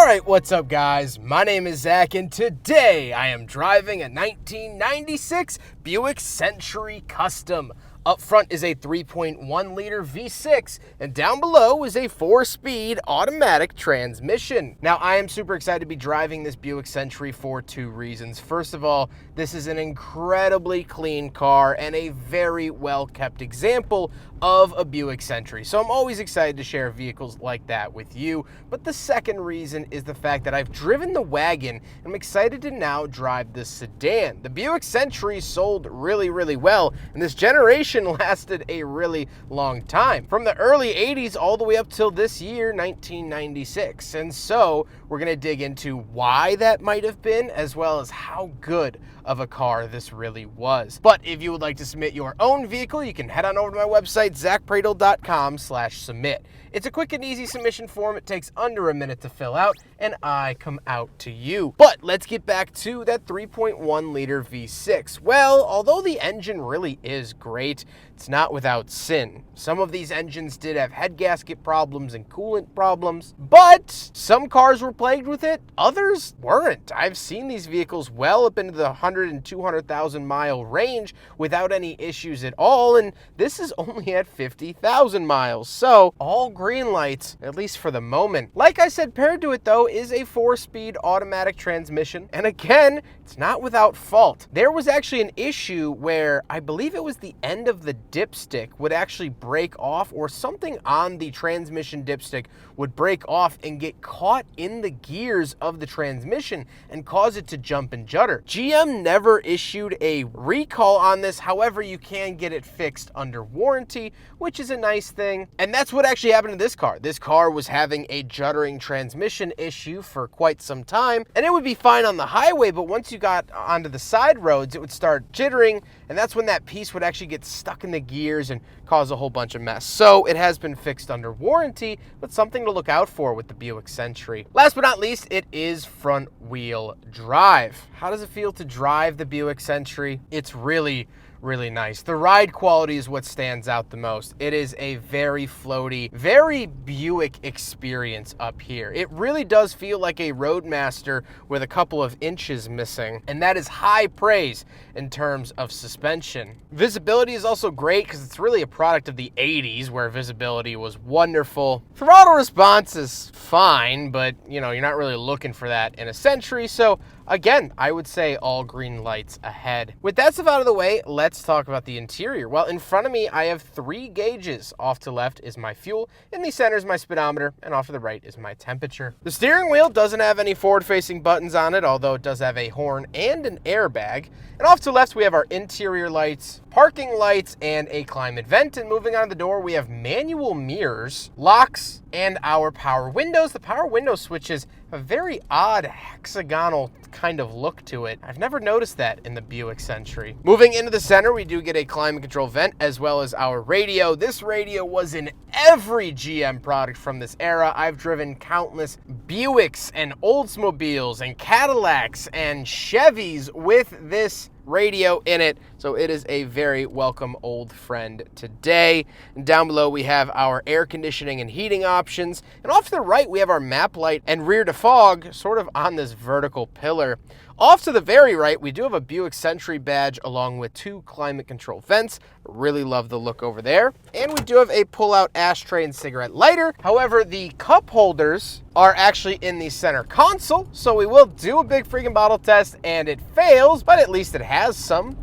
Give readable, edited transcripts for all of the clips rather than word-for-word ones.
Alright, what's up guys? My name is Zack and today I am driving a 1996 Buick Century Custom. Up front is a 3.1 liter V6 and down below is a 4-speed automatic transmission. Now I am super excited to be driving this Buick Century for two reasons. First of all, this is an incredibly clean car and a very well kept example of a Buick Century. So I'm always excited to share vehicles like that with you. But the second reason is the fact that I've driven the wagon and I'm excited to now drive the sedan. The Buick Century sold really well and this generation lasted a really long time. From the early 80s all the way up till this year, 1996. And so we're gonna dig into why that might have been, as well as how good of a car this really was. But if you would like to submit your own vehicle, you can head on over to my website, zackpradel.com/submit. It's a quick and easy submission form. It takes under a minute to fill out, and I come out to you. But let's get back to that 3.1 liter V6. Well, although the engine really is great, it's not without sin. Some of these engines did have head gasket problems and coolant problems, but some cars were plagued with it, others weren't. I've seen these vehicles well up into the 100 and 200,000 mile range without any issues at all, and this is only at 50,000 miles. So all green lights, at least for the moment. Like I said, paired to it though is a 4-speed automatic transmission, and again, it's not without fault. There was actually an issue where I believe it was the end of the dipstick would actually break off, or something on the transmission dipstick would break off and get caught in the gears of the transmission and cause it to jump and judder. GM never issued a recall on this. However, you can get it fixed under warranty, which is a nice thing. And that's what actually happened to this car. This car was having a juddering transmission issue for quite some time, and it would be fine on the highway, but once you got onto the side roads, it would start jittering, and that's when that piece would actually get stuck in the gears and cause a whole bunch of mess. So it has been fixed under warranty, but something to look out for with the Buick Century. Last but not least, it is front wheel drive. How does it feel to drive the Buick Century? It's really nice. The ride quality is what stands out the most. It is a very floaty, very Buick experience up here. It really does feel like a Roadmaster with a couple of inches missing, and that is high praise in terms of suspension. Visibility is also great because it's really a product of the 80s where visibility was wonderful. Throttle response is fine, but you know, you're not really looking for that in a Century, so again, I would say all green lights ahead. With that stuff out of the way, let's talk about the interior. Well, in front of me, I have 3 gauges. Off to the left is my fuel, in the center is my speedometer, and off to the right is my temperature. The steering wheel doesn't have any forward-facing buttons on it, although it does have a horn and an airbag. And off to the left, we have our interior lights, parking lights, and a climate vent. And moving on to the door, we have manual mirrors, locks, and our power windows. The power window switches a very odd hexagonal kind of look to it. I've never noticed that in the Buick Century. Moving into the center, we do get a climate control vent as well as our radio. This radio was in every GM product from this era. I've driven countless Buicks and Oldsmobiles and Cadillacs and Chevys with this radio in it, so it is a very welcome old friend today. And down below we have our air conditioning and heating options, and off to the right we have our map light and rear defog sort of on this vertical pillar. Off to the very right, we do have a Buick Century badge along with 2 climate control vents. Really love the look over there. And we do have a pull-out ashtray and cigarette lighter. However, the cup holders are actually in the center console, so we will do a big freaking bottle test, and it fails, but at least it has some.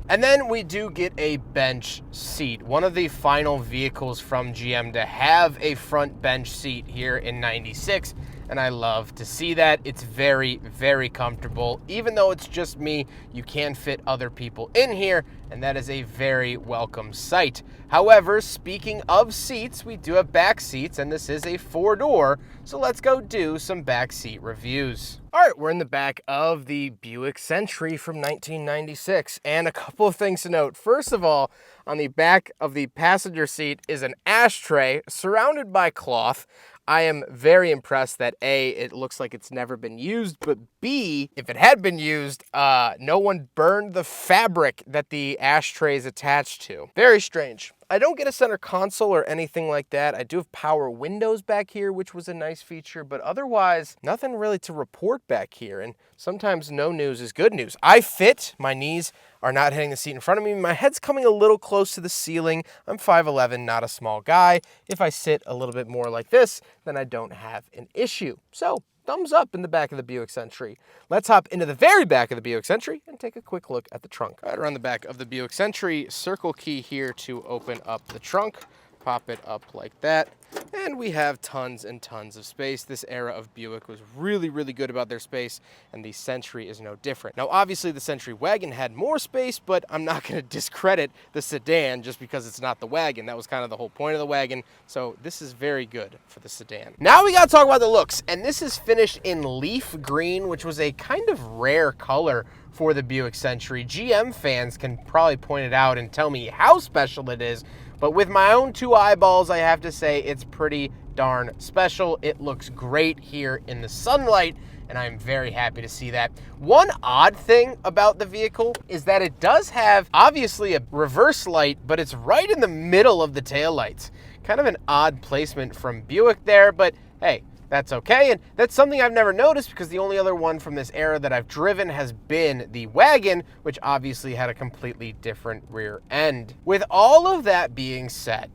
And then we do get a bench seat, one of the final vehicles from GM to have a front bench seat here in 96. And I love to see that. It's very comfortable. Even though it's just me, you can fit other people in here, and that is a very welcome sight. However, speaking of seats, we do have back seats, and this is a 4-door, so let's go do some back seat reviews. All right, we're in the back of the Buick Century from 1996, and a couple of things to note. First of all, on the back of the passenger seat is an ashtray surrounded by cloth. I am very impressed that A, it looks like it's never been used, but B, if it had been used, no one burned the fabric that the ashtray is attached to. Very strange. I don't get a center console or anything like that. I do have power windows back here, which was a nice feature, but otherwise, nothing really to report back here. And sometimes no news is good news. I fit. My knees are not hitting the seat in front of me. My head's coming a little close to the ceiling. I'm 5'11", not a small guy. If I sit a little bit more like this, then I don't have an issue. So, thumbs up in the back of the Buick Century. Let's hop into the very back of the Buick Century and take a quick look at the trunk. Right around the back of the Buick Century, circle key here to open up the trunk. Pop it up like that. And we have tons and tons of space. This era of Buick was really, really good about their space, and the Century is no different. Now, obviously, the Century wagon had more space, but I'm not going to discredit the sedan just because it's not the wagon. That was kind of the whole point of the wagon, so this is very good for the sedan. Now we got to talk about the looks, and this is finished in leaf green, which was a kind of rare color for the Buick Century. GM fans can probably point it out and tell me how special it is, but with my own two eyeballs, I have to say it's pretty darn special. It looks great here in the sunlight, and I'm very happy to see that. One odd thing about the vehicle is that it does have, obviously, a reverse light, but it's right in the middle of the taillights. Kind of an odd placement from Buick there, but hey, that's okay, and that's something I've never noticed because the only other one from this era that I've driven has been the wagon, which obviously had a completely different rear end. With all of that being said,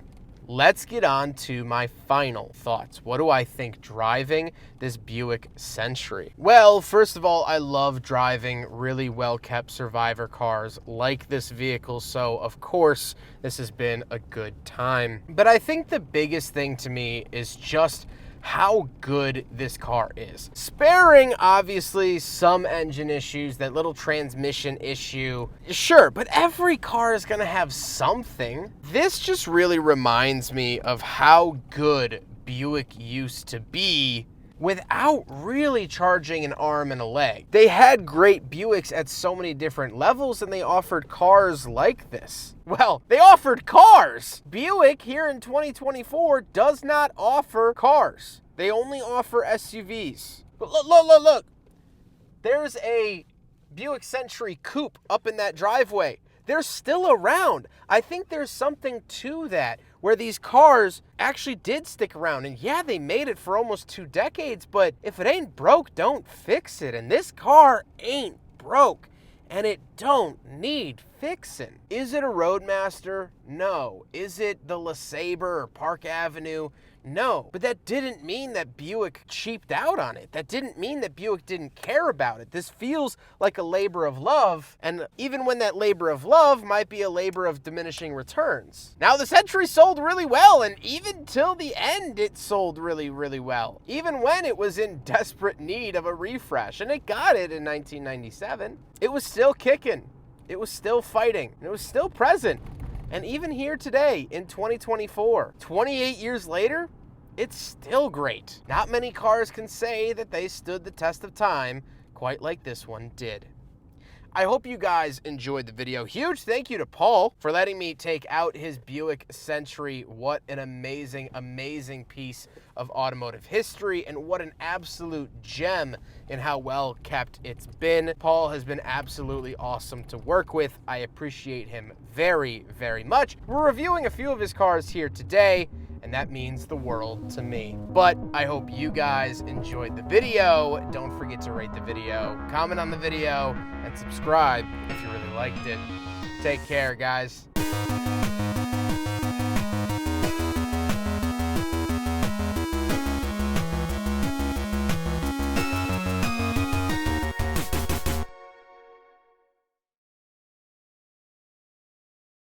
let's get on to my final thoughts. What do I think driving this Buick Century? Well, first of all, I love driving really well-kept survivor cars like this vehicle, so of course, this has been a good time. But I think the biggest thing to me is just how good this car is. Sparing, obviously, some engine issues, that little transmission issue, sure, but every car is gonna have something. This just really reminds me of how good Buick used to be without really charging an arm and a leg. They had great Buicks at so many different levels, and they offered cars like this. Well, they offered cars! Buick here in 2024 does not offer cars. They only offer SUVs. But look. There's a Buick Century coupe up in that driveway. They're still around. I think there's something to that, where these cars actually did stick around. And yeah, they made it for almost 2 decades, but if it ain't broke, don't fix it. And this car ain't broke, and it don't need fixing. Is it a Roadmaster? No. Is it the LeSabre or Park Avenue? No. But that didn't mean that Buick cheaped out on it. That didn't mean that Buick didn't care about it. This feels like a labor of love, and even when that labor of love might be a labor of diminishing returns. Now, the Century sold really well, and even till the end, it sold really, really well. Even when it was in desperate need of a refresh, and it got it in 1997. It was still kicking. It was still fighting, and it was still present. And even here today in 2024, 28 years later, it's still great. Not many cars can say that they stood the test of time quite like this one did. I hope you guys enjoyed the video. Huge thank you to Paul for letting me take out his Buick Century. What an amazing, amazing piece of automotive history, and what an absolute gem in how well kept it's been. Paul has been absolutely awesome to work with. I appreciate him very, very much. We're reviewing a few of his cars here today, and that means the world to me. But I hope you guys enjoyed the video. Don't forget to rate the video, comment on the video, and subscribe if you really liked it. Take care, guys.